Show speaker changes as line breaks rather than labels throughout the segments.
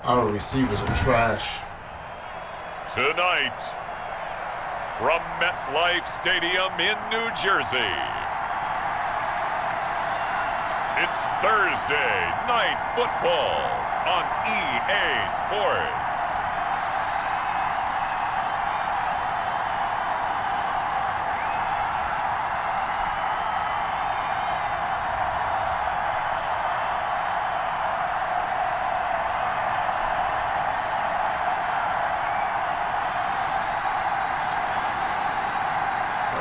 Our receivers are trash.
Tonight, from MetLife Stadium in New Jersey, it's Thursday Night Football on EA Sports.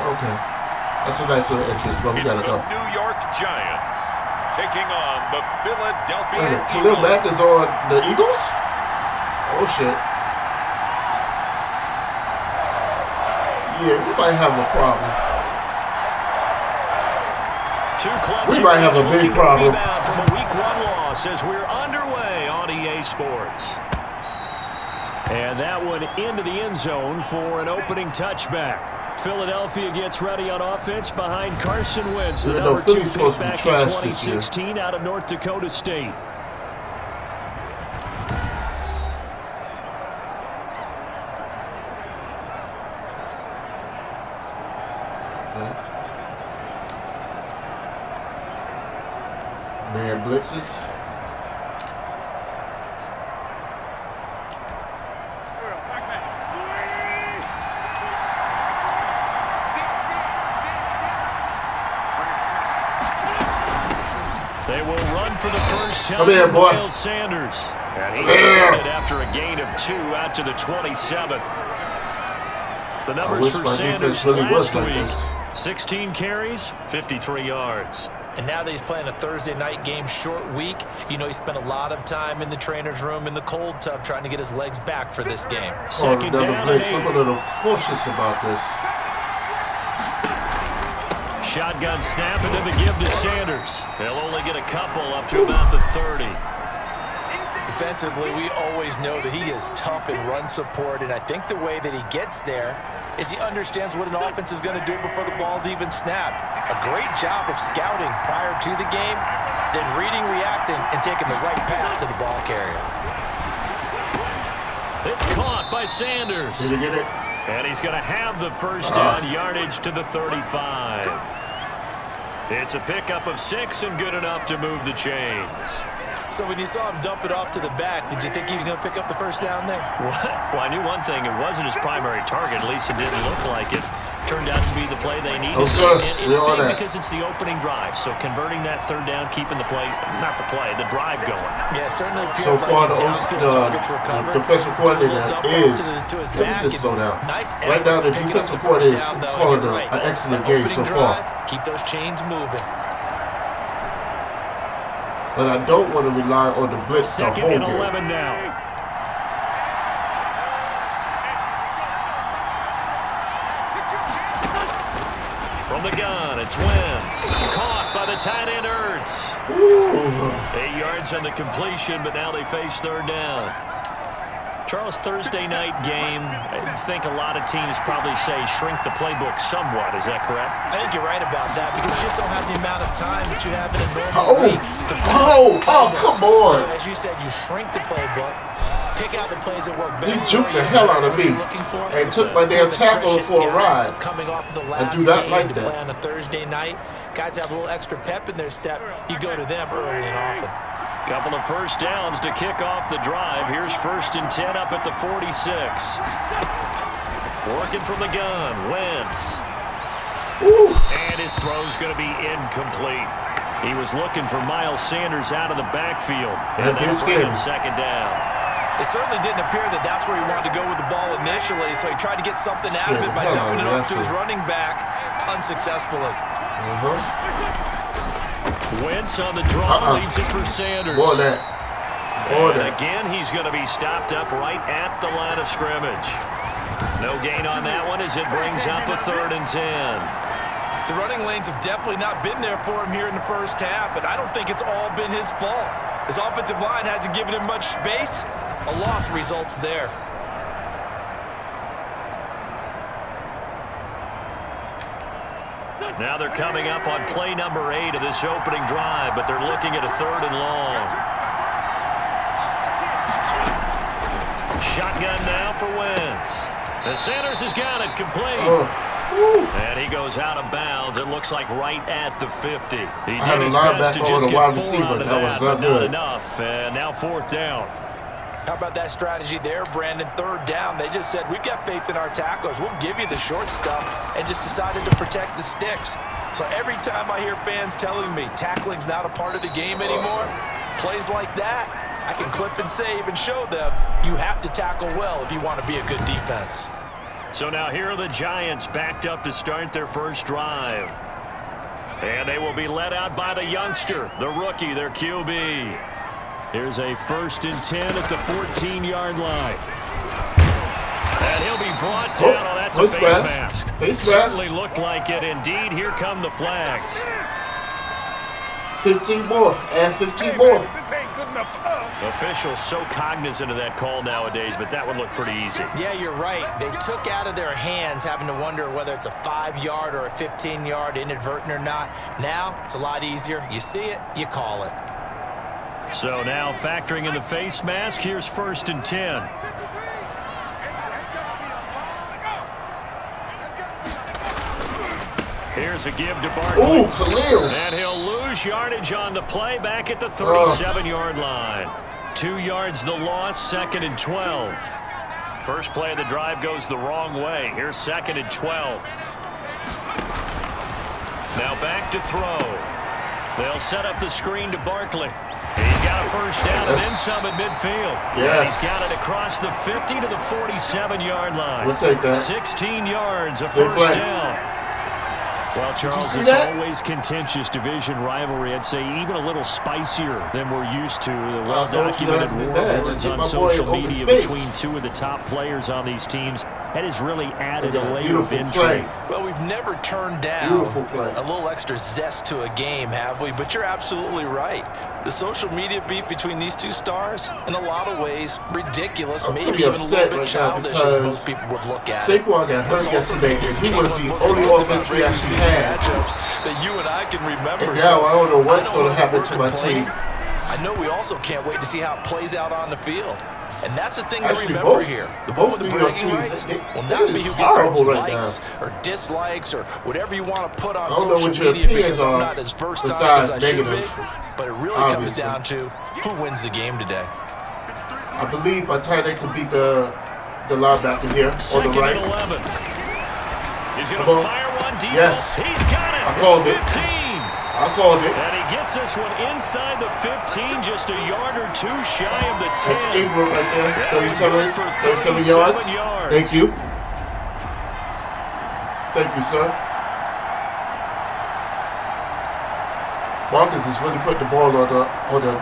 Okay. That's a nice little interest, but we gotta go.
New York Giants taking on the Philadelphia
Wait,
Eagles.
Khalil Mack is on the Eagles? Oh shit. Yeah, we might have a problem. We might have a big problem.
From a week 1 loss as we're underway on EA Sports. And that one into the end zone for an opening touchback. Philadelphia gets ready on offense behind Carson Wentz, the number 2 pick back in 2016 out of North Dakota State.
Okay. Man blitzes.
They will run for the first time.
Come here, boy.
Miles Sanders. And he's converted after a gain of 2 out to the 27. The numbers for Sanders last week, 16 carries, 53 yards.
And now that he's playing a Thursday night game, short week, you know he spent a lot of time in the trainer's room in the cold tub trying to get his legs back for this game.
Second down and 8.
I'm a little cautious about this.
Shotgun snap and then the give to Sanders. They'll only get a couple up to about the 30.
Defensively, we always know that he is tough in run support, and I think the way that he gets there is he understands what an offense is going to do before the ball's even snapped. A great job of scouting prior to the game, then reading, reacting, and taking the right path to the ball carrier.
It's caught by Sanders.
Did he get it?
And he's going to have the first down yardage to the 35. It's a pickup of 6 and good enough to move the chains.
So when you saw him dump it off to the back, did you think he was going to pick up the first down there?
Well, I knew one thing. It wasn't his primary target. At least it didn't look like it. Turned out to be the play they needed.
Oh, sir.
And it's big because it's the opening drive. So converting that third down, keeping the play, not the play, the drive going.
Yeah, certainly
So
appeared
far,
like his downfield targets were covered.
the defensive coordinator is, let me just slow down. Right now, the defensive coordinator is calling an excellent game so far.
Keep those chains moving.
But I don't want to rely on the blitz the whole game.
Second and 11 now. From the gun, it's Wentz. Caught by the tight end Ertz. 8 yards on the completion, but now they face third down. Charles, Thursday night game, I think a lot of teams probably say shrink the playbook somewhat. Is that correct?
I think you're right about that because you just don't have the amount of time that you have in a normal week.
Come on.
So, as you said, you shrink the playbook, pick out the plays that work best.
He juked the hell out of me and took my damn tackle for a ride.
Coming off the last
I do not
game
like
to
that.
play on a Thursday night, guys have a little extra pep in their step. You go to them early and often.
Couple of first downs to kick off the drive. Here's 1st and 10 up at the 46. Working from the gun, Wentz. And his throw's going to be incomplete. He was looking for Miles Sanders out of the backfield.
And
that'll bring him second down.
It certainly didn't appear that that's where he wanted to go with the ball initially, so he tried to get something out of it by dumping it off to his running back unsuccessfully.
Wentz on the draw leads it for Sanders. And again, he's going to be stopped up right at the line of scrimmage. No gain on that one as it brings up a 3rd and 10.
The running lanes have definitely not been there for him here in the first half, and I don't think it's all been his fault. His offensive line hasn't given him much space. A loss results there.
Now they're coming up on play number 8 of this opening drive, but they're looking at a 3rd and long. shotgun now for Wentz. The Sanders has got it complete. And he goes out of bounds. It looks like right at the 50. He did his best to just get 4 out of that, but not enough. And now 4th down.
How about that strategy there, Brandon? 3rd down. They just said, we've got faith in our tacklers. We'll give you the short stuff, and just decided to protect the sticks. So every time I hear fans telling me tackling's not a part of the game anymore, plays like that, I can clip and save and show them you have to tackle well if you want to be a good defense.
So now here are the Giants backed up to start their first drive. And they will be led out by the youngster, the rookie, their QB. Here's a 1st and 10 at the 14-yard line. And he'll be brought down. Oh, that's a face mask. Certainly looked like it. Indeed, here come the flags.
15 more. Add 15 more.
Officials so cognizant of that call nowadays, but that would look pretty easy.
Yeah, you're right. They took out of their hands having to wonder whether it's a 5-yard or a 15-yard inadvertent or not. Now, it's a lot easier. You see it, you call it.
So now factoring in the face mask, here's 1st and 10. Here's a give to Barkley.
Ooh, Khalil.
And he'll lose yardage on the play back at the 37-yard line. 2 yards the loss, 2nd and 12. First play of the drive goes the wrong way. Here's 2nd and 12. Now back to throw. They'll set up the screen to Barkley. He's got a 1st down and then some at midfield.
Yes.
He's got it across the 50 to the 47-yard line.
We'll take that.
16 yards, a 1st down. Well, Charles, it's always contentious division rivalry. I'd say even a little spicier than we're used to. The well-documented warlords on social media between 2 of the top players on these teams. That has really added a layer of intrigue.
Well, we've never turned down a little extra zest to a game, have we? But you're absolutely right. The social media beef between these 2 stars, in a lot of ways, ridiculous, maybe even a little bit childish as most people would look at it.
Saquon got hurt yesterday, and he was the only offense we actually had.
That you and I can remember.
And now I don't know what's going to happen to my team.
I know we also can't wait to see how it plays out on the field. And that's the thing to remember here. The
both New York teams will not be who gets likes
or dislikes or whatever you want to put on
social media because I'm not as versed on it as I should be.
But it really comes down to who wins the game today.
I believe my tight end can beat the linebacker here on the right.
11. He's going to fire one deep.
Yes.
He's got it.
I called it.
15.
I called it.
And he gets this one inside the 15, just a yard or 2 shy of the 10.
That's Ingram right there. 37 yards. Thank you. Thank you, sir. Marcus is really putting the ball on the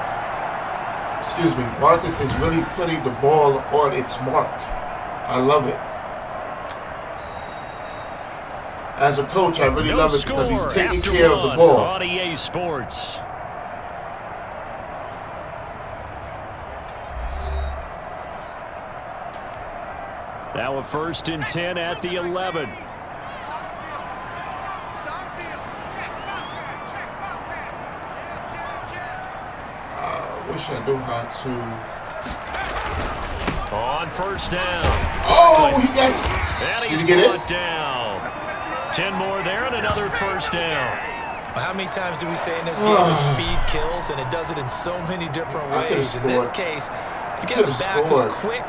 excuse me. Marcus is really putting the ball on its mark. I love it. As a coach, I really love it because he's taking care of the ball.
On EA Sports. Now a 1st and 10 at the 11.
I wish I knew how to.
On 1st down.
Oh, he gets.
Did you get it? Down. 10 more there and another 1st down.
How many times do we say in this game that speed kills, and it does it in so many different ways? In this case, you get a back who's quick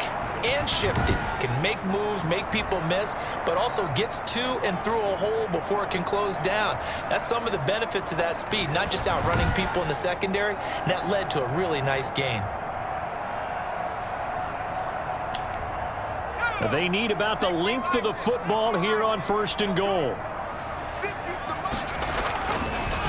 and shifty, can make moves, make people miss, but also gets to and through a hole before it can close down. That's some of the benefits of that speed, not just outrunning people in the secondary, and that led to a really nice gain.
They need about the length of the football here on 1st and goal.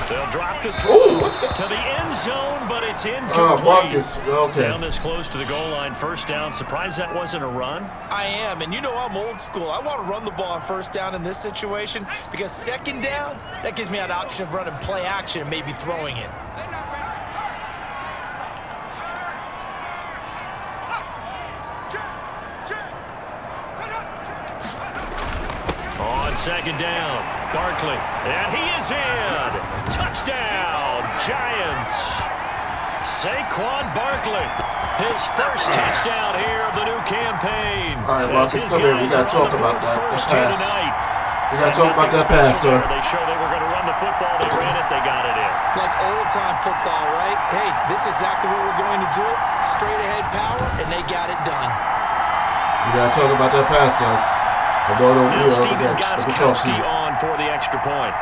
They'll drop to throw to the end zone, but it's incomplete.
Marcus, okay.
Down this close to the goal line, 1st down. Surprised that wasn't a run?
I am, and you know I'm old school. I want to run the ball on 1st down in this situation because 2nd down, that gives me an option of running play action and maybe throwing it.
On 2nd down, Barkley, and he is in. Touchdown, Giants. Saquon Barkley, his first touchdown here of the new campaign.
All right, Marcus, come here. We got to talk about that pass. We got to talk about that pass, sir.
They showed they were going to run the football. They ran it. They got it in.
Like old-time football, right? Hey, this is exactly what we're going to do. Straight-ahead power, and they got it done.
We got to talk about that pass, sir.
Now Steven Gostkowski on for the extra point.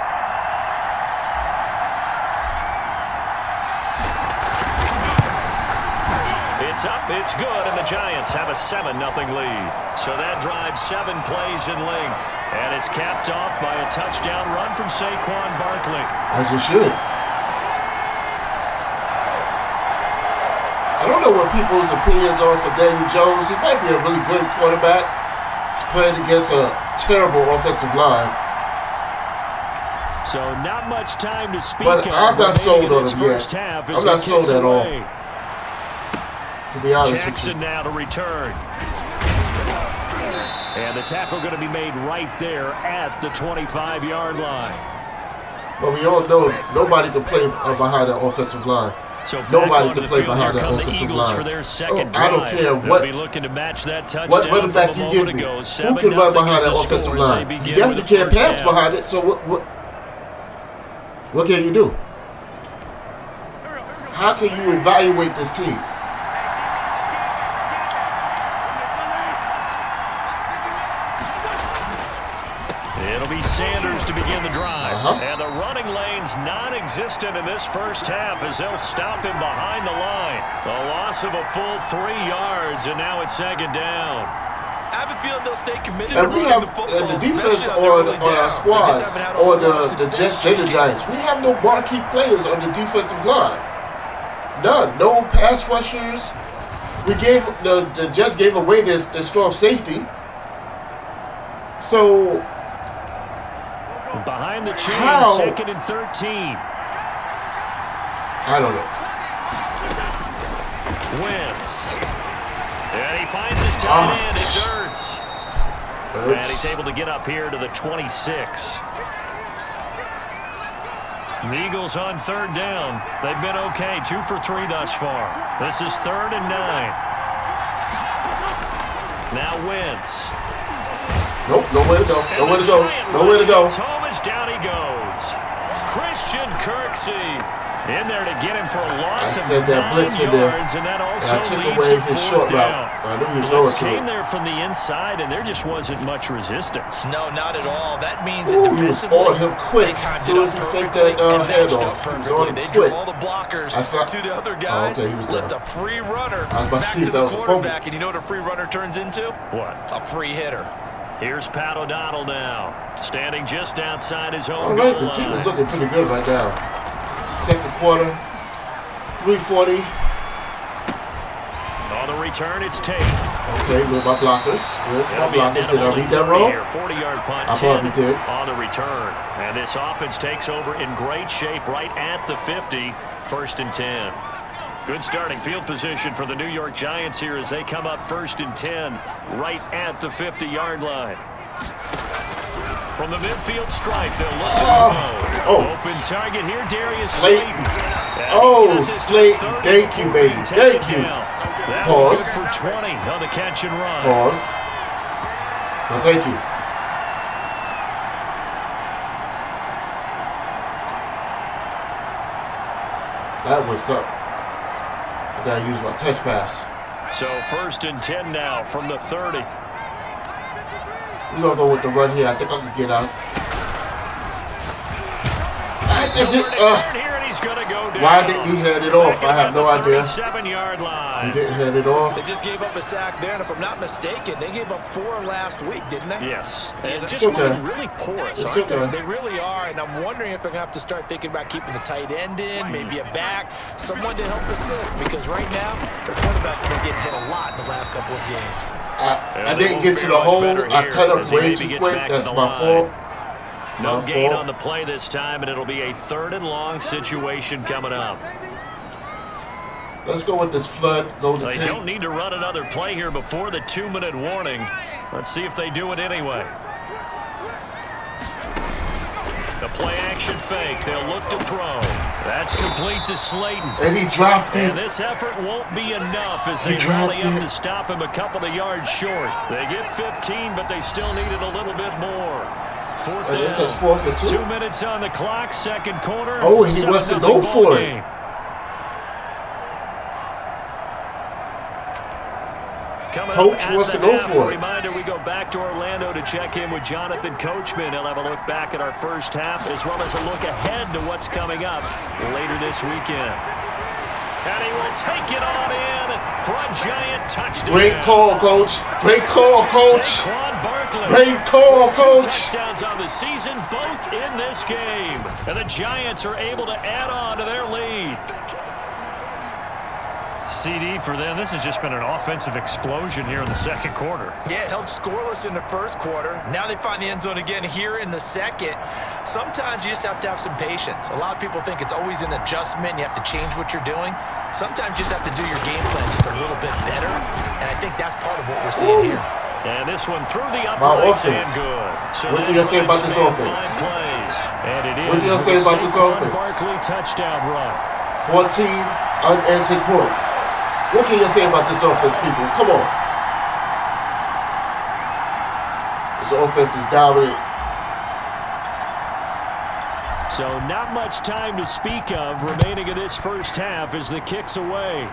It's up, it's good, and the Giants have a 7-0 lead. So that drives 7 plays in length. And it's capped off by a touchdown run from Saquon Barkley.
As it should. I don't know what people's opinions are for Daniel Jones. He might be a really good quarterback. He's playing against a terrible offensive line.
So not much time to speak
but I'm not sold on him yet. I'm not sold at all. To be honest
Jackson
with you.
now to return. And the tackle going to be made right there at the 25-yard line.
But we all know nobody can play behind that offensive line.
So
nobody can play behind that offensive line.
For their second
I don't care what running back you give me. Who can run behind that offensive line? You definitely can't pass behind it. So what can you do? How can you evaluate this team?
It'll be Sanders to begin the drive. And the running lane's non-existent in this first half as they'll stop him behind the line. A loss of a full 3 yards, and now it's second down.
I have a feeling they'll stay committed
and
to
we
running
have
the football,
the defense on our squads, or the Jets and the Giants. We have no marquee players on the defensive line. None. No pass rushers. We gave the Jets gave away their strong safety. So
behind the chain, second and 13.
I don't know.
Wentz. And he finds his tight end. It's Ertz. And he's able to get up here to the 26. The Eagles on third down. They've been okay. 2 for 3 thus far. This is 3rd and 9. Now Wentz.
Nope, nowhere to go. Nowhere to go. Nowhere to go.
Thomas, down he goes. Christian Kirksey in there to get him for a loss of 9 yards, and that also
took
leads
away
to
his
4th
short
down.
route. I knew he was going to
came there from the inside, and there just wasn't much resistance.
No, not at all. That means
that defensively, he was on him quick. As soon as he faked that handoff, he was on him
they
quick.
drew all the blockers to the other guys.
Okay, he was
left a free runner
I was about
back
to see
to
that
the
was
quarterback, and you know what a free runner turns into?
What?
A free hitter.
Here's Pat O'Donnell now, standing just outside his own
goal line. The team is looking pretty good right now. Second quarter, 3:40.
On the return, it's Tate.
Okay, with my blockers. Where's my blockers? Did I read that wrong?
40-yard punt.
I probably did.
On the return. And this offense takes over in great shape right at the 50. 1st and 10. Good starting field position for the New York Giants here as they come up 1st and 10 right at the 50-yard line. From the midfield stripe, they'll look to go. Open target here, Darius Slayton.
Slayton. Thank you, baby. Thank you. Pause.
Good for 20 on the catch and run.
Pause. No, thank you. That was up. I gotta use my touch pass.
So 1st and 10 now from the 30.
We're gonna go with the run here. I think I can get out.
He's gonna go down.
Why didn't he head it off? I have no idea.
7-yard line.
He didn't head it off.
They just gave up a sack there, and if I'm not mistaken, they gave up 4 last week, didn't they?
Yes. And
just looking
really porous,
aren't
they?
They really are, and I'm wondering if they're going to have to start thinking about keeping the tight end in, maybe a back, someone to help assist, because right now, their quarterback's been getting hit a lot in the last couple of games.
I didn't get to the hole. I cut up way too quick. That's my fault.
No gain on the play this time, and it'll be a 3rd and long situation coming up.
Let's go with this flood.
They don't need to run another play here before the 2-minute warning. Let's see if they do it anyway. The play-action fake. They'll look to throw. That's complete to Slayton.
And he dropped it.
And this effort won't be enough as they rally up to stop him a couple of yards short. They get 15, but they still needed a little bit more. Fourth down.
This is 4th and 2.
2 minutes on the clock, second quarter.
Oh, and he wants to go for it. Coach wants to go for it.
Reminder, we go back to Orlando to check in with Jonathan Coachman. He'll have a look back at our first half as well as a look ahead to what's coming up later this weekend. And he will take it on in for a giant touchdown.
Great call, Coach. Great call, Coach.
Saquon Barkley.
Great call, Coach.
2 touchdowns on the season, both in this game. And the Giants are able to add on to their lead. CD for them, this has just been an offensive explosion here in the second quarter.
Yeah, held scoreless in the first quarter. Now they find the end zone again here in the second. Sometimes you just have to have some patience. A lot of people think it's always an adjustment. You have to change what you're doing. Sometimes you just have to do your game plan just a little bit better. And I think that's part of what we're seeing here.
And this one through the uprights and good. So
what do you say about this offense?
And it is
what do you say about this offense?
Barkley touchdown run.
14 unanswered points. What can you say about this offense, people? Come on. This offense is dominant.
So not much time to speak of remaining in this first half as the kick's away.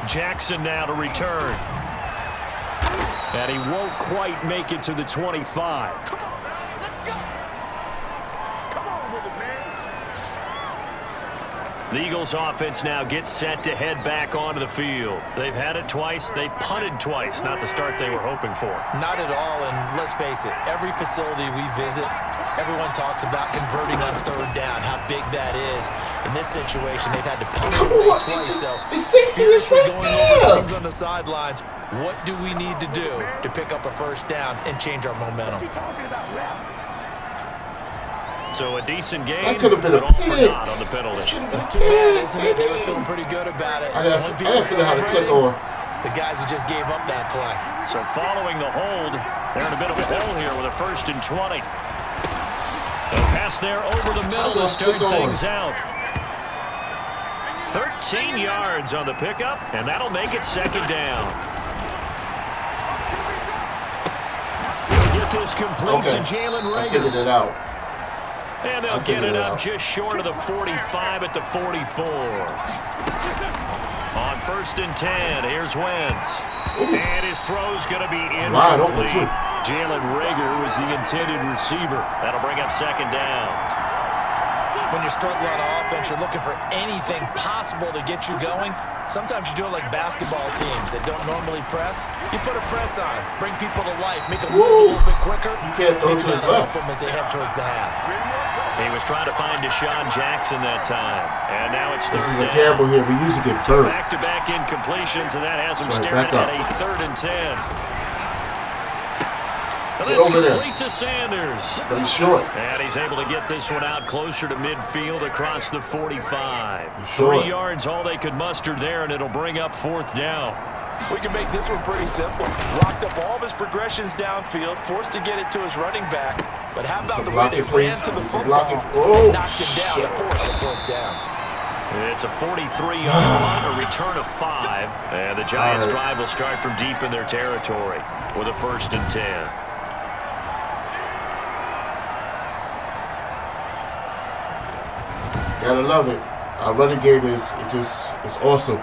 Jackson now to return. And he won't quite make it to the 25. The Eagles offense now gets set to head back onto the field. They've had it twice. They've punted twice. Not the start they were hoping for.
Not at all, and let's face it, every facility we visit, everyone talks about converting on third down, how big that is. In this situation, they've had to punt it twice. So
the safety is right there.
Things on the sidelines. What do we need to do to pick up a first down and change our momentum?
So a decent game,
that could have been a pick.
On the penalty.
It's too bad, isn't it? They were feeling pretty good about it.
I gotta figure out how to click on.
The guys who just gave up that play.
So following the hold, they're in a bit of a hole here with a 1st and 20. A pass there over the middle to start things out. 13 yards on the pickup, and that'll make it second down. Get this complete to Jalen Reagor.
I figured it out.
And they'll get it up just short of the 45 at the 44. On 1st and 10, here's Wentz. Ooh. And his throw's going to be incomplete. Jalen Reagor was the intended receiver. That'll bring up second down.
When you're struggling on offense, you're looking for anything possible to get you going. Sometimes you do it like basketball teams that don't normally press. You put a press on, bring people to life, make them move a little bit quicker.
You can't throw to his left.
Help them as they head towards the half.
He was trying to find Deshaun Jackson that time. And now it's third down.
This is a gamble here. We usually get burned.
Back-to-back incompletions, and that has him staring at a 3rd and 10. And that's complete to Sanders.
But he's short.
And he's able to get this one out closer to midfield across the 45. 3 yards, all they could muster there, and it'll bring up 4th down.
We can make this one pretty simple. Locked up all of his progressions downfield, forced to get it to his running back. But how about the way they ran to the football, knocked him down to force a 4th down.
It's a 43-yard run, a return of 5. And the Giants' drive will start from deep in their territory with a 1st and 10.
Gotta love it. Our running game is awesome.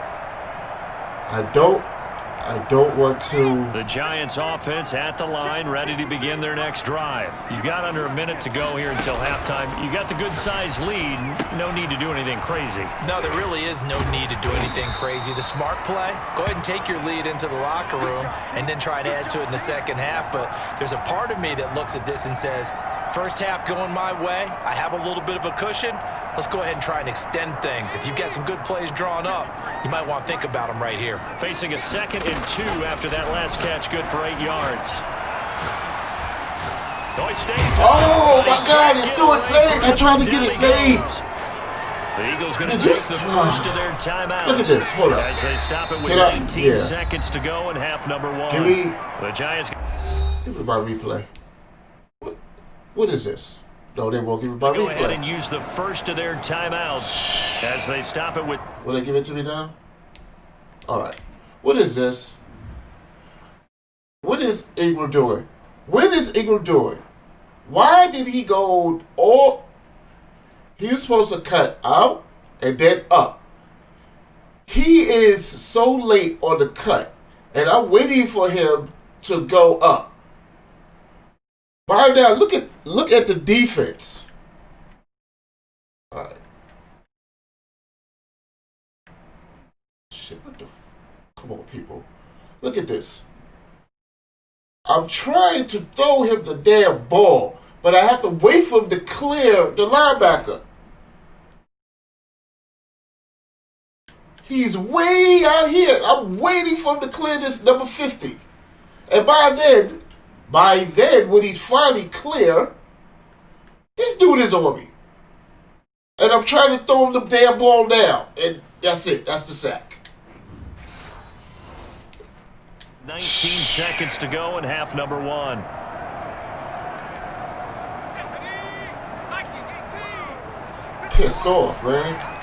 I don't want to.
The Giants offense at the line, ready to begin their next drive. You've got under a minute to go here until halftime. You got the good-sized lead. No need to do anything crazy.
No, there really is no need to do anything crazy. The smart play, go ahead and take your lead into the locker room and then try to add to it in the second half. But there's a part of me that looks at this and says, first half going my way, I have a little bit of a cushion. Let's go ahead and try and extend things. If you've got some good plays drawn up, you might want to think about them right here.
Facing a 2nd and 2 after that last catch, good for 8 yards.
Oh, my God, he threw it late. I tried to get it late.
The Eagles going to take the first of their timeouts.
Look at this. Hold up.
As they stop it with 19 seconds to go in half number 1.
Give me
the Giants.
Give me my replay. What is this? No, they won't give it by
Go
replay.
ahead and use the first of their timeouts as they stop it with...
Will they give it to me now? All right. What is this? What is Ingram doing? What is Ingram doing? Why did he go all... He was supposed to cut out and then up. He is so late on the cut, and I'm waiting for him to go up. By now, look at the defense. All right. Shit, what the... Come on, people. Look at this. I'm trying to throw him the damn ball, but I have to wait for him to clear the linebacker. He's way out here. I'm waiting for him to clear this number 50. And by then, when he's finally clear, this dude is on me. And I'm trying to throw him the damn ball down. And that's it. That's the sack.
19 seconds to go in half number 1.
Pissed off, man.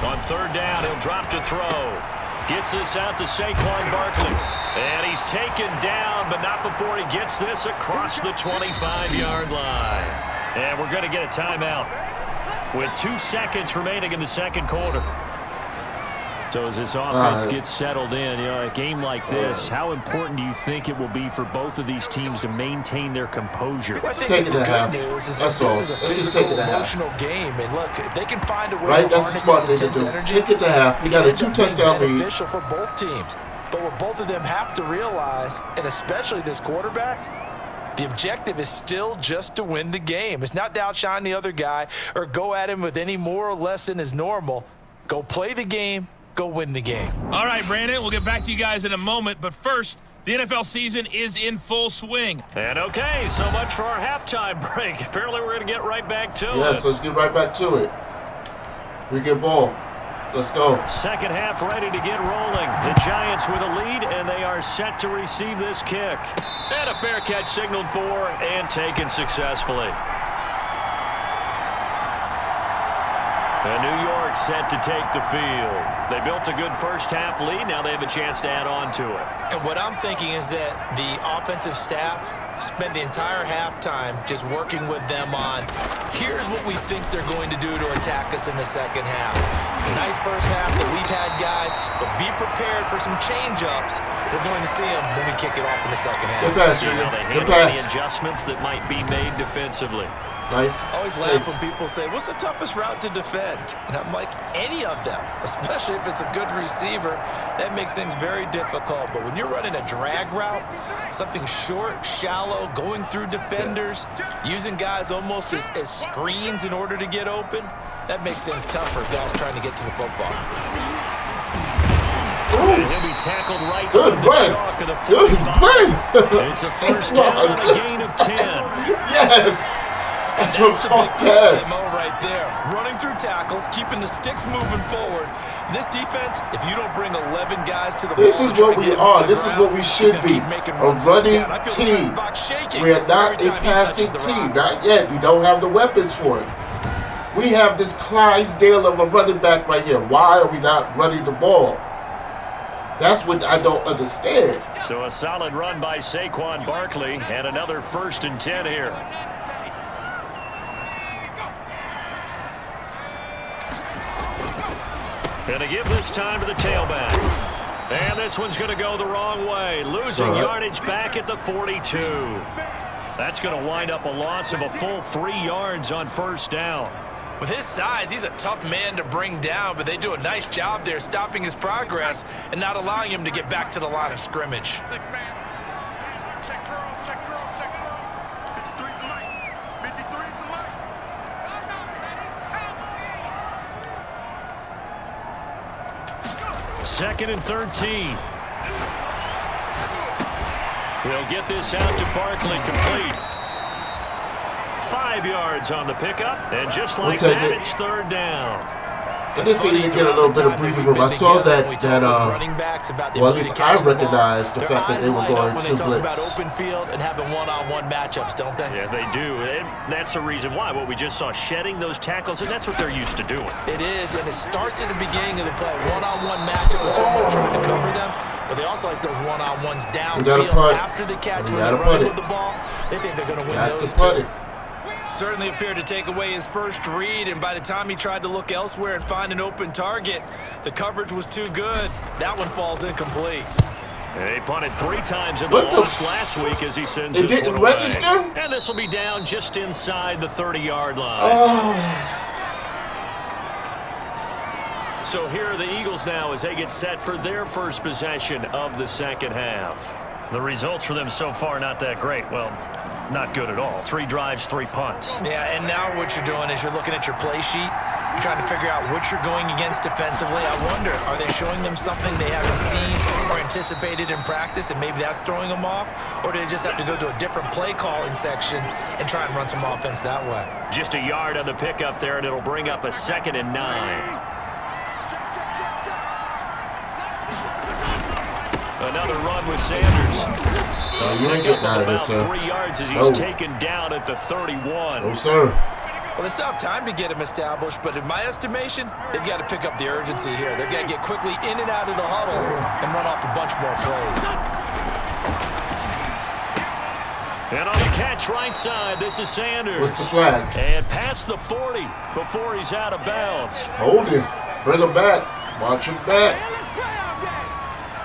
On third down, he'll drop to throw. Gets this out to Saquon Barkley. And he's taken down, but not before he gets this across the 25-yard line. And we're going to get a timeout with 2 seconds remaining in the second quarter. So as this offense gets settled in, you know, a game like this, how important do you think it will be for both of these teams to maintain their composure?
I think the good news is that this is a physical, emotional game. And look, if they can find a way
right,
to
that's a smart thing to do. Take it to half. We got a 2-touchdown lead.
Beneficial for both teams. But what both of them have to realize, and especially this quarterback, the objective is still just to win the game. It's not to outshine the other guy or go at him with any more or less than is normal. Go play the game. Go win the game.
All right, Brandon, we'll get back to you guys in a moment, but first, the NFL season is in full swing.
And okay, so much for our halftime break. Apparently we're going to get right back to it.
Yes, let's get right back to it. We get ball. Let's go.
Second half ready to get rolling. The Giants with a lead, and they are set to receive this kick. And a fair catch signaled for and taken successfully. And New York set to take the field. They built a good first-half lead. Now they have a chance to add on to it.
And what I'm thinking is that the offensive staff spent the entire halftime just working with them on, here's what we think they're going to do to attack us in the second half. Nice first half that we've had, guys, but be prepared for some change-ups. We're going to see them when we kick it off in the second half.
Good pass,
See how they handle the adjustments that might be made defensively.
Nice.
I always laugh when people say, what's the toughest route to defend? And I'm like, any of them, especially if it's a good receiver. That makes things very difficult. But when you're running a drag route, something short, shallow, going through defenders, using guys almost as screens in order to get open, that makes things tougher for guys trying to get to the football.
And he'll be tackled right
Good
on the
run.
chalk of the
Good
45.
run.
It's a first down and a gain of 10.
Yes. That's what
the
I'm
big
fast.
MO right there. Running through tackles, keeping the sticks moving forward. This defense, if you don't bring 11 guys to the ball,
This is what we are. This is what we should be. A running team. We are not a passing team. Not yet. We don't have the weapons for it. We have this Clydesdale of a running back right here. Why are we not running the ball? That's what I don't understand.
So a solid run by Saquon Barkley and another 1st and 10 here. Gonna give this time to the tailback. And this one's gonna go the wrong way. Losing yardage back at the 42. That's gonna wind up a loss of a full 3 yards on first down.
With his size, he's a tough man to bring down, but they do a nice job there stopping his progress and not allowing him to get back to the line of scrimmage.
6 man. Check cross, check cross, check cross. 53 is the mic. 53 is the mic.
Second and 13. He'll get this out to Barkley, complete. 5 yards on the pickup, and just like that, it's third down.
I just need to get a little bit of breathing room. I saw that well, at least I recognized the fact that they were going to blitz.
About open field and having one-on-one matchups, don't they?
Yeah, they do. And that's the reason why. What we just saw, shedding those tackles, and that's what they're used to doing.
It is, and it starts at the beginning of the play. One-on-one matchup with someone trying to cover them. But they also like those one-on-ones downfield after the catch when they're running with the ball. They think they're going to win those too. Certainly appeared to take away his first read, and by the time he tried to look elsewhere and find an open target, the coverage was too good. That one falls incomplete.
He punted 3 times in the loss last week as he sends this one away.
It didn't register?
And this will be down just inside the 30-yard line. So here are the Eagles now as they get set for their first possession of the second half. The results for them so far not that great. Well, not good at all. 3 drives, 3 punts.
Yeah, and now what you're doing is you're looking at your play sheet. You're trying to figure out what you're going against defensively. I wonder, are they showing them something they haven't seen or anticipated in practice, and maybe that's throwing them off? Or do they just have to go to a different play calling section and try and run some offense that way?
Just a yard on the pickup there, and it'll bring up a 2nd and 9. Another run with Sanders.
You ain't getting out of this, sir.
3 yards as he's taken down at the 31.
No, sir.
Well, they still have time to get him established, but in my estimation, they've got to pick up the urgency here. They've got to get quickly in and out of the huddle and run off a bunch more plays.
And on the catch right side, this is Sanders.
What's the flag?
And past the 40 before he's out of bounds.
Hold him. Bring him back. Watch him back.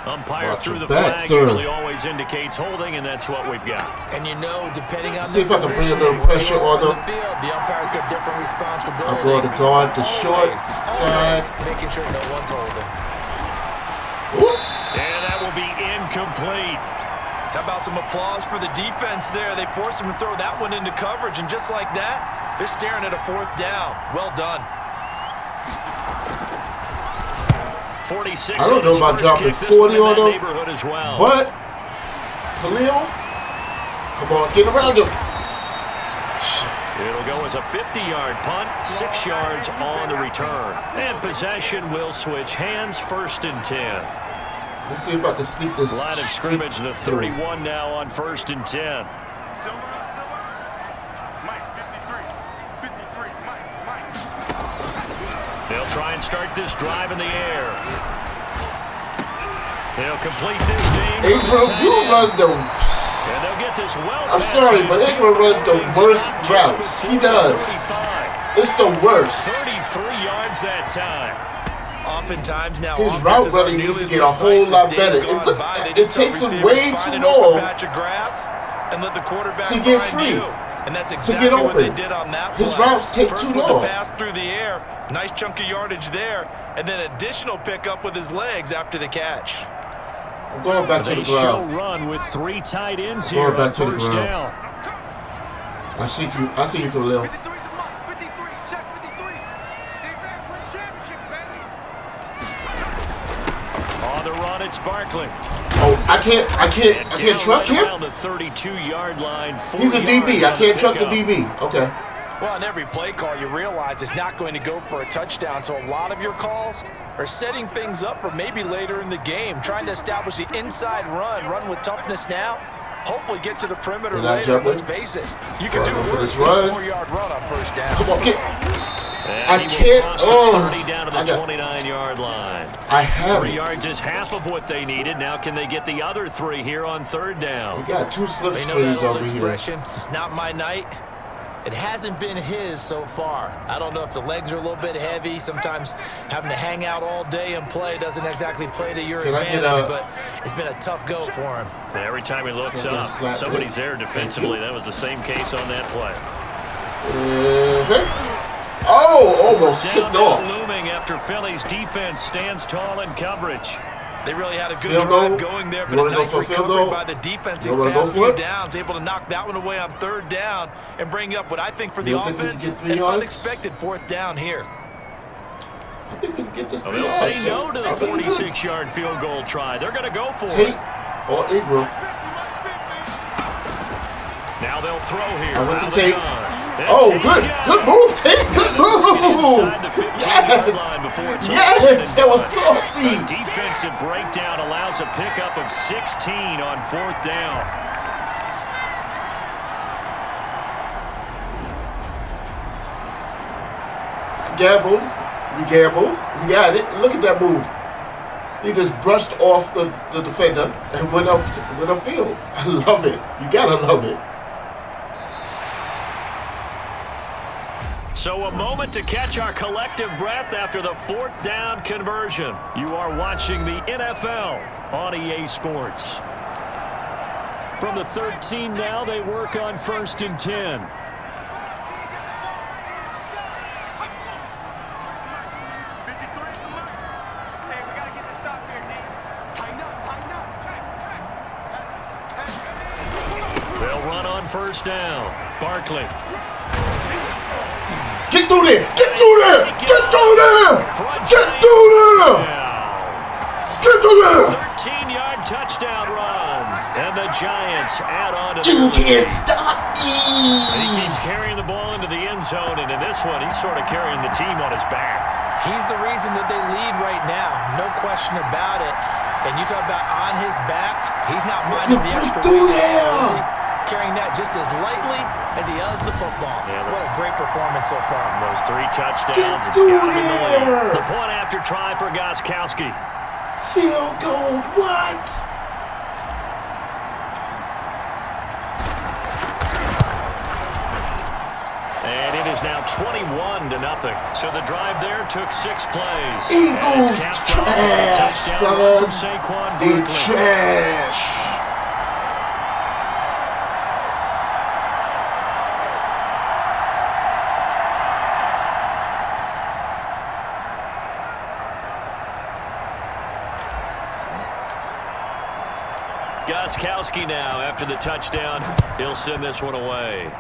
Umpire through the flag usually always indicates holding, and that's what we've got.
And you know, depending on
see if I can bring a little pressure on them.
The umpire's got different responsibilities.
I'm going to guard the short side.
Making sure no one's holding.
And that will be incomplete.
How about some applause for the defense there? They forced him to throw that one into coverage, and just like that, they're staring at a 4th down. Well done.
46
I don't know about dropping 40 on them,
as well.
but Khalil, come on, get around him.
It'll go as a 50-yard punt, 6 yards on the return. And possession will switch hands, 1st and 10.
Let's see if I can sneak this.
Line of scrimmage, the 31 now on 1st and 10. They'll try and start this drive in the air. They'll complete this game.
Ingram, you run the...
And they'll get this
I'm sorry, but Ingram runs the worst routes. He does. It's the worst.
33 yards that time.
Oftentimes now,
his route running needs to get a whole lot better. It takes him way too long to get free.
And that's
exactly what they
did on that play.
His routes take too long.
The pass through the air, nice chunk of yardage there, and then additional pickup with his legs after the catch.
I'm going back to the ground.
They run with 3 tight ends here on first down.
I see you, Khalil.
On the run, it's Barkley.
Oh, I can't truck him?
The 32-yard line.
He's a DB. I can't truck the DB. Okay.
Well, on every play call, you realize it's not going to go for a touchdown, so a lot of your calls are setting things up for maybe later in the game, trying to establish the inside run with toughness now, hopefully get to the perimeter later. Let's face it, you can do a worse than a 4-yard run on first down.
Come on, get.
I can't. Oh, 30 down to the 29-yard line.
I have
3 yards is half of what they needed. Now can they get the other 3 here on 3rd down?
He got 2 slip screens over here.
It's not my night. It hasn't been his so far. I don't know if the legs are a little bit heavy. Sometimes having to hang out all day and play doesn't exactly play to your advantage, but it's been a tough go for him.
Every time he looks up, somebody's there defensively. That was the same case on that play.
Oh, almost kicked off.
Looming after Philly's defense stands tall in coverage.
They really had a good drive going there, but a nice recovery by the defense. These past few downs, able to knock that one away on 3rd down and bring up what I think for the offense, an unexpected 4th down here.
I think we can get this.
They'll say no to the 46-yard field goal try. They're going to go for
Tate
it.
or Ingram.
Now they'll throw here.
I went to Tate. Oh, good move, Tate. Good move.
Inside the 15-yard line before it's
Yes, that was saucy.
A defensive breakdown allows a pickup of 16 on 4th down.
Gambled. We gambled. We got it. Look at that move. He just brushed off the defender and went upfield. I love it. You gotta love it.
So a moment to catch our collective breath after the 4th down conversion. You are watching the NFL on EA Sports. From the 13 now, they work on 1st and 10. They'll run on 1st down. Barkley.
Get through there! Get through there! Get through there! Get through there! Get through there!
13-yard touchdown run. And the Giants add on to the
You can't stop me!
And he keeps carrying the ball into the end zone, and in this one, he's sort of carrying the team on his back.
He's the reason that they lead right now. No question about it. And you talk about on his back, he's not minding the extra weight. Is he? Carrying that just as lightly as he does the football. Yeah, what a great performance so far.
Those 3 touchdowns. It's got him in the lead. The point after try for Gostkowski.
Field goal, what?
And it is now 21-0. So the drive there took 6 plays.
Eagles trash, son.
From Saquon
They
Barkley.
trash.
Gostkowski now after the touchdown. He'll send this one away.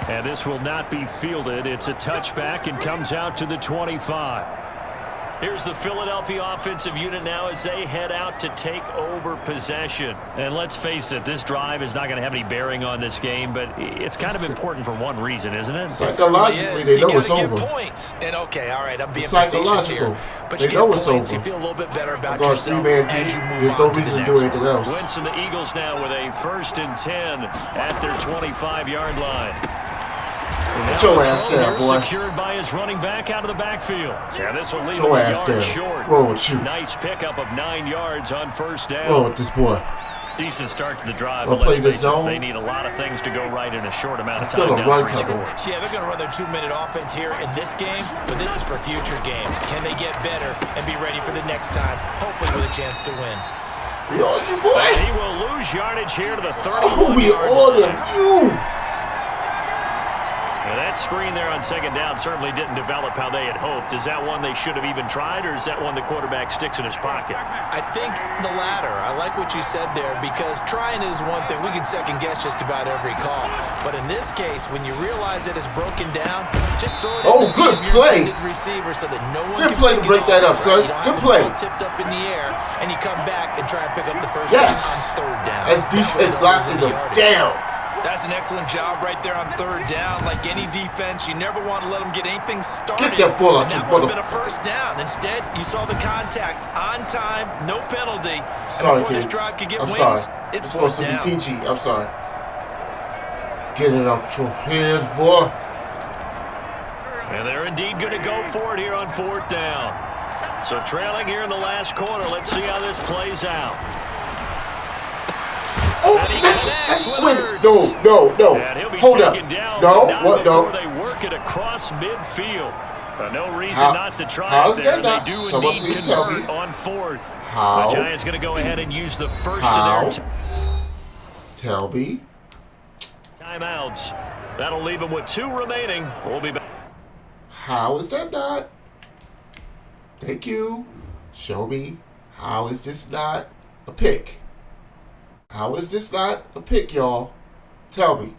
And this will not be fielded. It's a touchback and comes out to the 25. Here's the Philadelphia offensive unit now as they head out to take over possession. And let's face it, this drive is not going to have any bearing on this game, but it's kind of important for one reason, isn't it?
Psychologically, they know it's over.
Points. And okay, all right, I'm being facetious here. But
they know it's over.
You feel a little bit better about
yourself as you move on. There's no reason to do anything else.
Winston, the Eagles now with a 1st and 10 at their 25-yard line.
Get your ass down, boy.
Secured by his running back out of the backfield. Yeah, this will leave him
your
a
ass
yard
down.
short.
Roll with you.
Nice pickup of 9 yards on 1st down.
Roll with this boy.
Decent start to the drive,
They'll
but let's
play
face
this
it,
zone.
they need a lot of things to go right in a short amount of
Still
time.
a
Down
run
3
cover.
scores.
Yeah, they're going to run their 2-minute offense here in this game, but this is for future games. Can they get better and be ready for the next time, hopefully with a chance to win?
We on you, boy.
He will lose yardage here to the 31-yard
Oh, we on you.
Now that screen there on 2nd down certainly didn't develop how they had hoped. Is that one they should have even tried, or is that one the quarterback sticks in his pocket?
I think the latter. I like what you said there, because trying is one thing. We can second-guess just about every call. But in this case, when you realize that it's broken down, just throw it in
good play.
Receiver so that no one
Good
can
play to break that up, son. Good play.
Tipped up in the air, and you come back and try and pick up the first
Yes.
on 3rd down.
As defense locking them down.
That's an excellent job right there on 3rd down. Like any defense, you never want to let them get anything started.
Get that ball out,
and
you
that would have been a
motherfucker.
1st down. Instead, you saw the contact on time, no penalty.
Sorry,
and before
kids.
this drive could get
I'm
wings,
sorry.
it's
supposed to
down.
be PG. I'm sorry. Get it out your hands, boy.
And they're indeed going to go for it here on 4th down. So trailing here in the last quarter. Let's see how this plays out.
Oh, that's win. No.
And he'll be
Hold up.
taken down,
No,
not
what?
before
No.
they work it across midfield. No reason not to try
how
it
is
there.
that not?
They do
Someone
indeed
please tell
convert
me.
on 4th.
How?
The Giants going to go ahead and use the first
How?
of their
Tell me.
timeouts. That'll leave them with 2 remaining. We'll be back.
How is that not? Thank you. Show me. How is this not a pick? How is this not a pick, y'all? Tell me.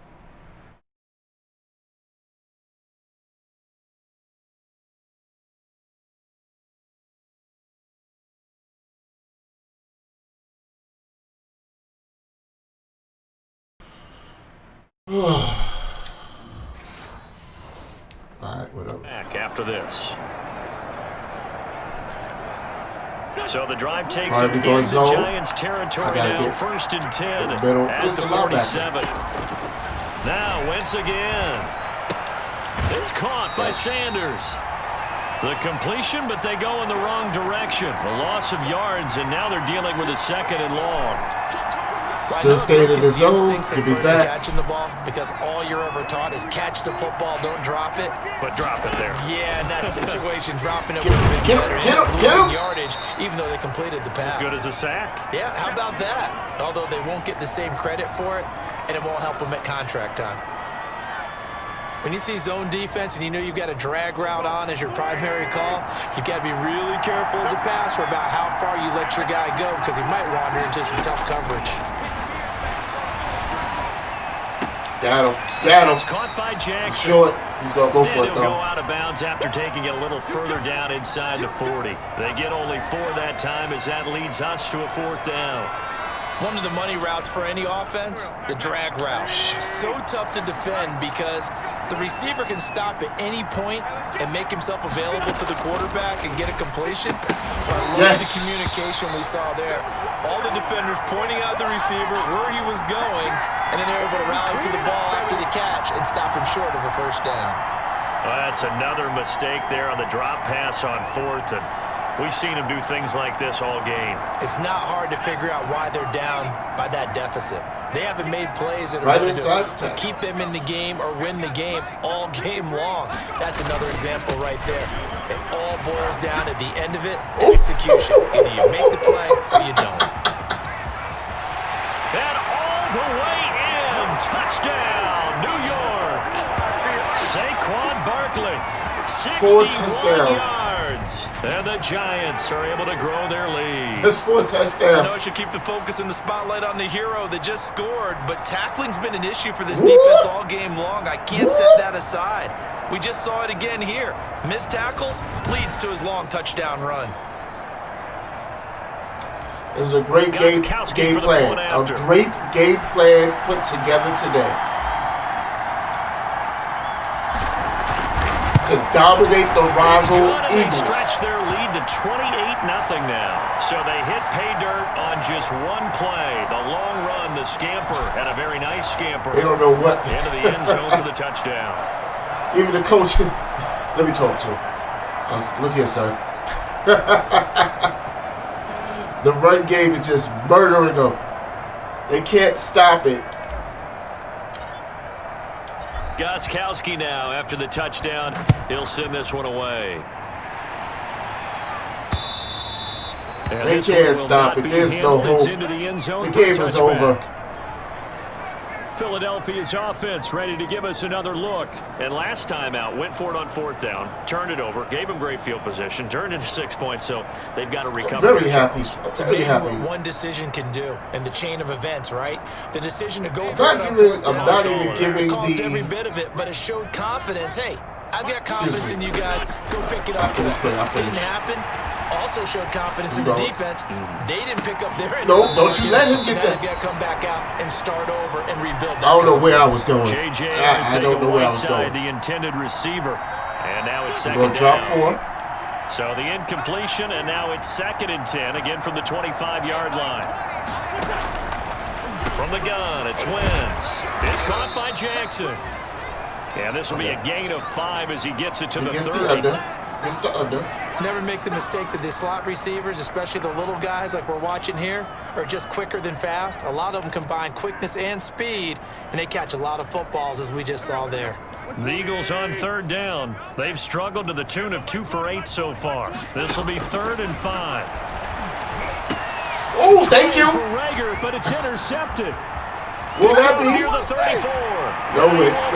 All right, whatever.
Back after this. So the drive takes
All
it
right, we go
into
zone.
Giants territory
I gotta
now.
get
1st and 10
in the middle.
at
There's
the
a linebacker.
47. Now Wentz again. It's caught by Sanders. The completion, but they go in the wrong direction. A loss of yards, and now they're dealing with a 2nd and long.
Still staying in the zone. Could be back.
Catching the ball because all you're ever taught is catch the football, don't drop it.
But drop it there.
Yeah, in that situation, dropping it would have been better.
Get him,
Losing yardage, even though they completed the pass.
As good as a sack.
Yeah, how about that? Although they won't get the same credit for it, and it won't help them at contract time. When you see zone defense and you know you've got a drag route on as your primary call, you've got to be really careful as a passer about how far you let your guy go because he might wander into some tough coverage.
Got him. Got him.
It's caught by Jackson.
Short. He's going to go for it,
He'll go
though.
out of bounds after taking it a little further down inside the 40. They get only 4 that time as that leads us to a 4th down.
One of the money routes for any offense, the drag route. So tough to defend because the receiver can stop at any point and make himself available to the quarterback and get a completion. But I love the communication we saw there. All the defenders pointing out the receiver where he was going, and then they're able to rally to the ball after the catch and stop him short of a 1st down.
Well, that's another mistake there on the drop pass on 4th, and we've seen him do things like this all game.
It's not hard to figure out why they're down by that deficit. They haven't made plays that are
Right
going
inside
to keep them in the game or win the game all game long. That's another example right there. It all boils down at the end of it to execution. Either you make the play or you don't.
And all the way in. Touchdown, New York. Saquon Barkley.
4
61
touchdowns.
yards. And the Giants are able to grow their lead.
That's 4
I
touchdowns.
know I should keep the focus and the spotlight on the hero that just scored, but tackling's been an issue for this defense all game long. I can't set that aside. We just saw it again here. Missed tackles leads to his long touchdown run.
It was a great game plan. A great game plan put together today. To dominate the rival Eagles.
They stretch their lead to 28-0 now. So they hit pay dirt on just one play. The long run, the scamper, and a very nice scamper.
They don't know what.
Into the end zone for the touchdown.
Even the coach. Let me talk to him. Look here, sir. The run game is just murdering them. They can't stop it.
Gostkowski now after the touchdown. He'll send this one away. And
They can't stop it. There's no hope. The game is over.
Philadelphia's offense ready to give us another look. And last time out, went for it on 4th down, turned it over, gave them great field position, turned into 6 points, so they've got to recover.
I'm very happy.
It's amazing what one decision can do in the chain of events, right? The decision to go for it on 4th down.
I'm not even giving
caused every bit of it, but it showed confidence. Hey, I've got confidence in you guys. Go pick it up. Didn't happen. Also showed confidence in the defense. They didn't pick up their end.
No, don't you let him get that.
They've got to come back out and start over and rebuild that.
I don't know where I was going.
I
don't know where I was going.
The intended receiver. And now it's 2nd
We'll drop
down.
4.
So the incompletion, and now it's 2nd and 10, again from the 25-yard line. From the gun, it's Wentz. It's caught by Jackson. And this will be a gain of 5 as he gets it to the 30.
It's the under.
Never make the mistake that the slot receivers, especially the little guys like we're watching here, are just quicker than fast. A lot of them combine quickness and speed, and they catch a lot of footballs, as we just saw there.
The Eagles on 3rd down. They've struggled to the tune of 2 for 8 so far. This will be 3rd and 5.
Oh, thank you.
For Rager, but it's intercepted.
Will that be?
Near the 34.
No, it's.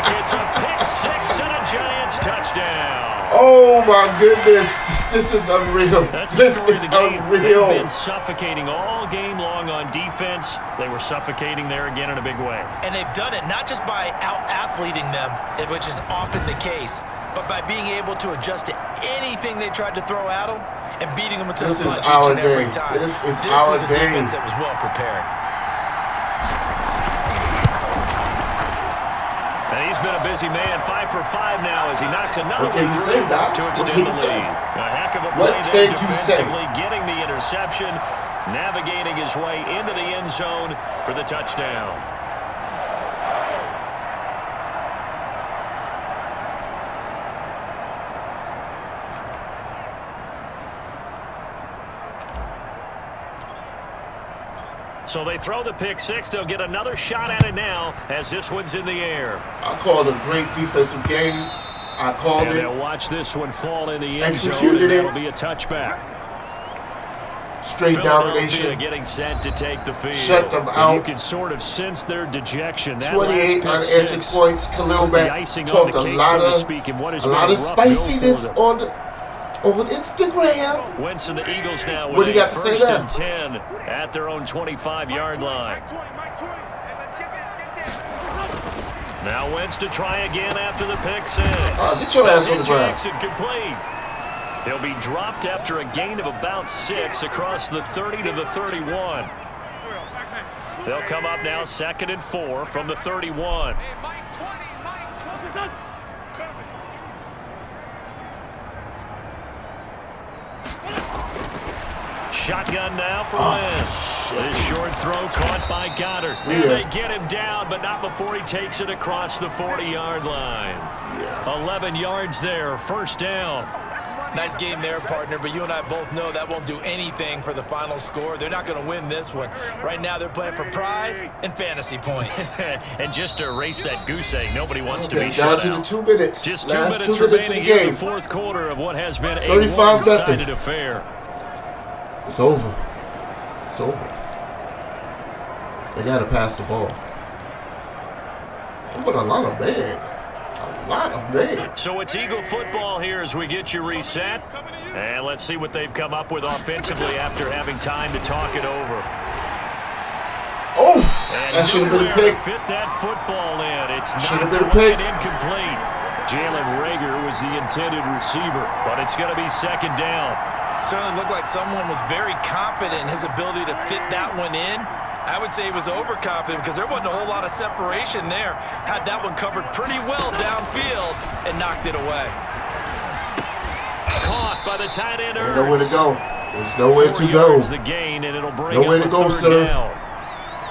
It's a pick 6 and a Giants touchdown.
Oh my goodness, this is unreal.
That's the story of the game.
Unreal.
They've been suffocating all game long on defense. They were suffocating there again in a big way.
And they've done it not just by out-athleting them, which is often the case, but by being able to adjust to anything they tried to throw at them and beating them into the punch each and every time.
This was
a defense that was well prepared.
And He's been a busy man, 5 for 5 now as he knocks another
What can you say, guys?
to
What
extend
can
the
you say?
lead. A heck of a
What
play
can
there
you say?
defensively, getting the interception, navigating his way into the end zone for the touchdown. So they throw the pick six. They'll get another shot at it now as this one's in the air.
I called a great defensive game. I called
And
it.
they'll watch this one fall in the end zone,
Executed
and
it.
that'll be a touchback.
Straight domination.
Getting set to take the field.
Shut them
And
out.
you can sort of sense their dejection. That
28
last pick
unanswered
six
points. Khalil
put the
Mack
icing on
talked
the
a
cake,
lot
so to
of
speak, in what has been a rough
spiciness
go for them.
on Instagram.
Wentz and the Eagles now
What
with
do you
a
got to say
first
there?
and 10 at their own 25-yard line. Now Wentz to try again after the pick six.
Get your ass on the ground.
Jackson complete. He'll be dropped after a gain of about 6 across the 30 to the 31. They'll come up now 2nd and 4 from the 31. Shotgun now for Wentz. This short throw caught by Goddard. And they get him down, but not before he takes it across the 40-yard line. 11 yards there, first down.
Nice game there, partner, but you and I both know that won't do anything for the final score. They're not going to win this one. Right now, they're playing for pride and fantasy points.
And just to erase that goose egg, nobody wants to be
Down
shut
to the
out.
2 minutes.
Just
Last
2 minutes
2 minutes
remaining
in the game.
in the fourth quarter of what has been a
35 nothing.
one-sided affair.
It's over. It's over. They got to pass the ball. But a lot of men. A lot of men.
So it's Eagle football here as we get you reset. And let's see what they've come up with offensively after having time to talk it over.
Oh,
And
that should have been a
nowhere to
pick.
fit that football in. It's
Should have
not
been a
to
pick.
incomplete. Jalen Reagor was the intended receiver, but it's going to be 2nd down.
Certainly looked like someone was very confident in his ability to fit that one in. I would say he was overconfident because there wasn't a whole lot of separation there. Had that one covered pretty well downfield and knocked it away.
Caught by the tight end.
There's nowhere to go. There's nowhere to
4
go.
yards the gain, and it'll bring
Nowhere
up
to go,
3rd
sir.
down.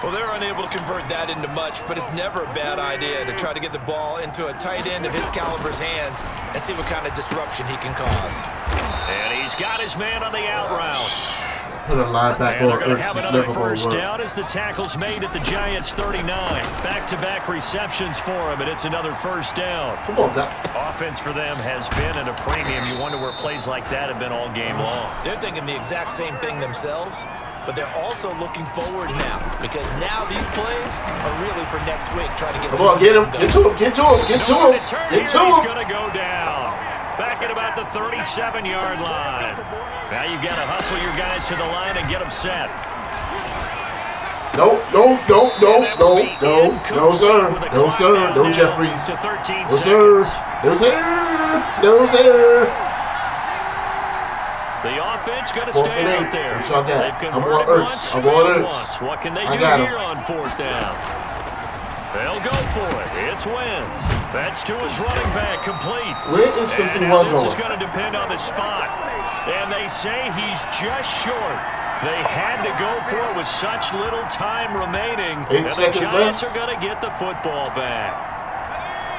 Well, they're unable to convert that into much, but it's never a bad idea to try to get the ball into a tight end of his caliber's hands and see what kind of disruption he can cause.
And he's got his man on the out route.
Put a linebacker
And they're
on
going to
Ertz.
have
It's
another
never going
first
to work.
down as the tackle's made at the Giants' 39. Back-to-back receptions for him, and it's another first down.
Come on, guy.
Offense for them has been at a premium. You wonder where plays like that have been all game long.
They're thinking the exact same thing themselves, but they're also looking forward now because now these plays are really for next week, trying to get
Come on, get him. Get to him. Get to him. Get to him. Get to
He's
him.
going to go down. Back at about the 37-yard line. Now you've got to hustle your guys to the line and get them set.
No, no, no, no, no, no, no, sir. No, sir. No, Jeffries.
To 13
No, sir.
seconds.
No, sir. No, sir.
The offense going to
4th
stay
and 8.
out there.
What y'all got?
They've
I'm on
converted
Ertz.
once,
I'm on
failed
Ertz.
once. What can they
I
do
got him.
here on 4th down? They'll go for it. It's Wentz. That's to his running back, complete.
Where is 51
and now this
going?
is going to depend on the spot. And they say he's just short. They had to go for it with such little time remaining.
8
And
seconds
the Giants
left.
are going to get the football back.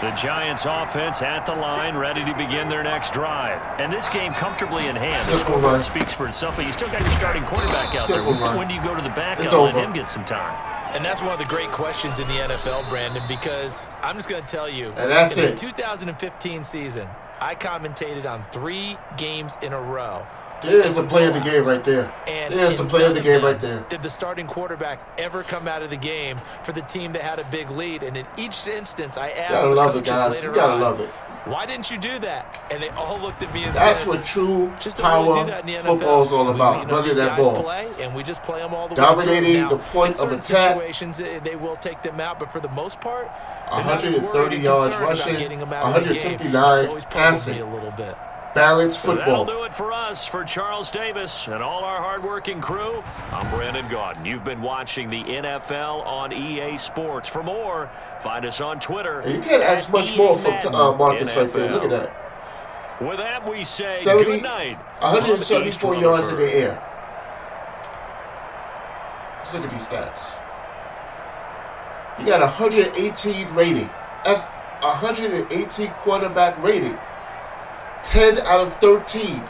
The Giants offense at the line, ready to begin their next drive. And this game comfortably in hand. The
Simple
scoreboard
run.
speaks for itself, but you still got your starting quarterback out
Simple
there.
run.
When do you go to the backup
It's
and let
over.
him get some time?
And that's one of the great questions in the NFL, Brandon, because I'm just going to tell you,
And that's
in
it.
the 2015 season, I commentated on 3 games in a row.
There's the play of the game right there.
And
There's the
in
play of the
none
game
them
right there.
Did the starting quarterback ever come out of the game for the team that had a big lead? And in each instance, I asked
You gotta
the
love it,
coaches
guys.
later
You gotta
on,
love it.
why didn't you do that? And they all looked at me and
That's
said,
what true
just don't really
power
do that in the NFL.
football is all about. Running
these
that
guys
ball.
play, and we just play them all the
Dominating
way through. Now,
the point
in
of
certain
attack.
situations, they will take them out, but for the most part, they're not as
130
worried and
yards
concerned about
rushing,
getting them out of the game.
159
It's always puzzled
passing.
me a little bit.
balanced
That'll
football.
do it for us. For Charles Davis and all our hardworking crew, I'm Brandon Gaudin. You've been watching the NFL on EA Sports. For more, find us on Twitter.
And you can't ask much more from Marcus right there. Look at that.
With that, we say
70,
good night.
174 yards in the air. Let's look at these stats. He got 118 rating. That's 118 quarterback rating. 10 out of 13.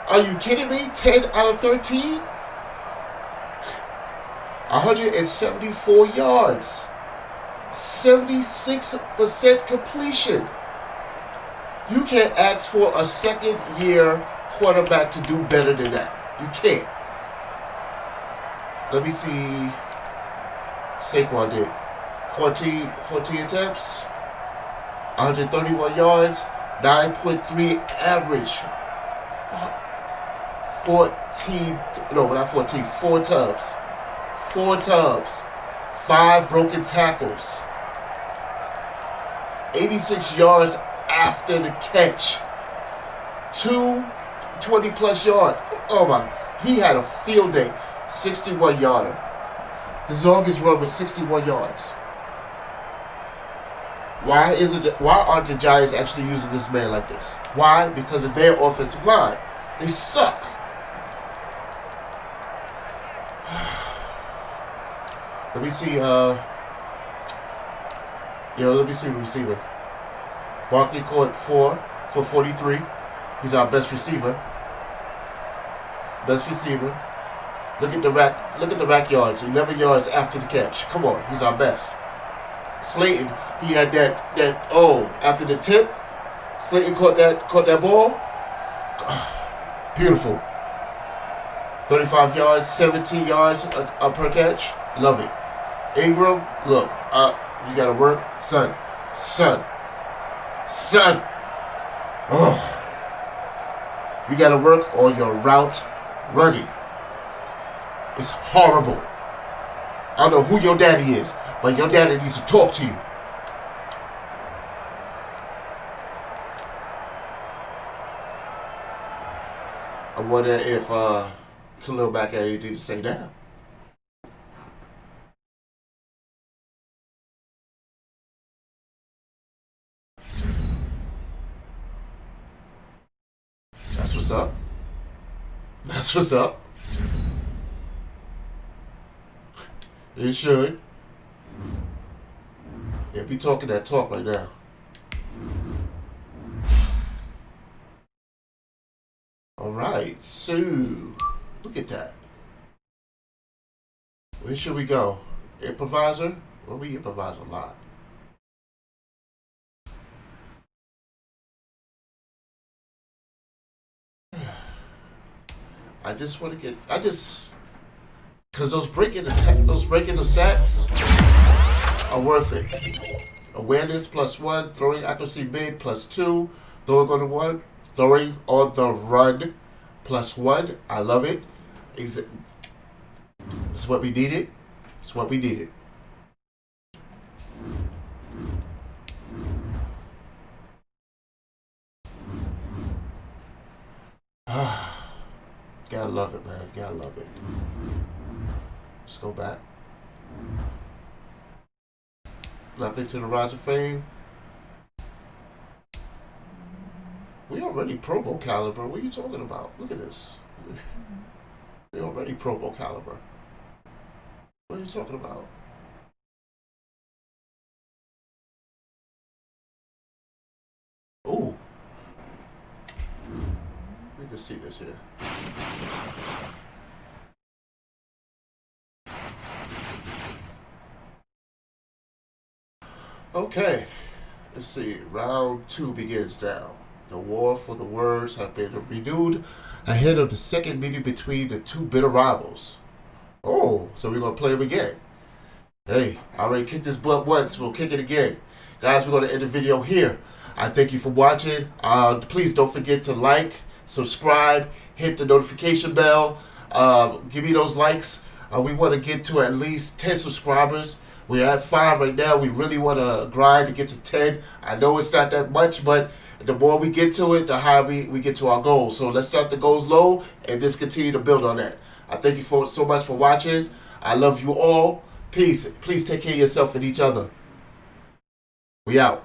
Are you kidding me? 10 out of 13? 174 yards. 76% completion. You can't ask for a second-year quarterback to do better than that. You can't. Let me see. Saquon did 14 attempts, 131 yards, 9.3 average. 4 tubs. 4 tubs. 5 broken tackles. 86 yards after the catch. 2 20-plus yard. Oh my, he had a field day. 61-yarder. His longest run was 61 yards. Why aren't the Giants actually using this man like this? Why? Because of their offensive line. They suck. Let me see. Let me see the receiver. Barkley caught 4 for 43. He's our best receiver. Look at the rack yards. 11 yards after the catch. Come on, he's our best. Slayton, he had that after the tip. Slayton caught that ball. Beautiful. 35 yards, 17 yards per catch. Love it. Ingram, look, you gotta work, son. Oh, you gotta work on your route running. It's horrible. I don't know who your daddy is, but your daddy needs to talk to you. I wonder if Khalil Mack had anything to say now. That's what's up. It should. Yeah, be talking that talk right now. All right, so look at that. Where should we go? Improviser? Well, we improvise a lot. Because those breaking the sacks are worth it. Awareness +1, throwing accuracy mid +2, throwing on the run +1. I love it. It's what we needed. Gotta love it, man. Gotta love it. Let's go back. Nothing to the rise of fame. We already Pro Bowl caliber. What are you talking about? Look at this. We already Pro Bowl caliber. What are you talking about? Ooh. Let me just see this here. Okay, let's see. Round 2 begins now. The war for the words have been renewed ahead of the second meeting between the two bitter rivals. Oh, so we're going to play them again. Hey, I already kicked this butt once. We'll kick it again. Guys, we're going to end the video here. I thank you for watching. Please don't forget to like, subscribe, hit the notification bell. Give me those likes. We want to get to at least 10 subscribers. We're at 5 right now. We really want to grind to get to 10. I know it's not that much, but the more we get to it, the higher we get to our goals. So let's start the goals low and just continue to build on that. I thank you so much for watching. I love you all. Peace. Please take care of yourself and each other. We out.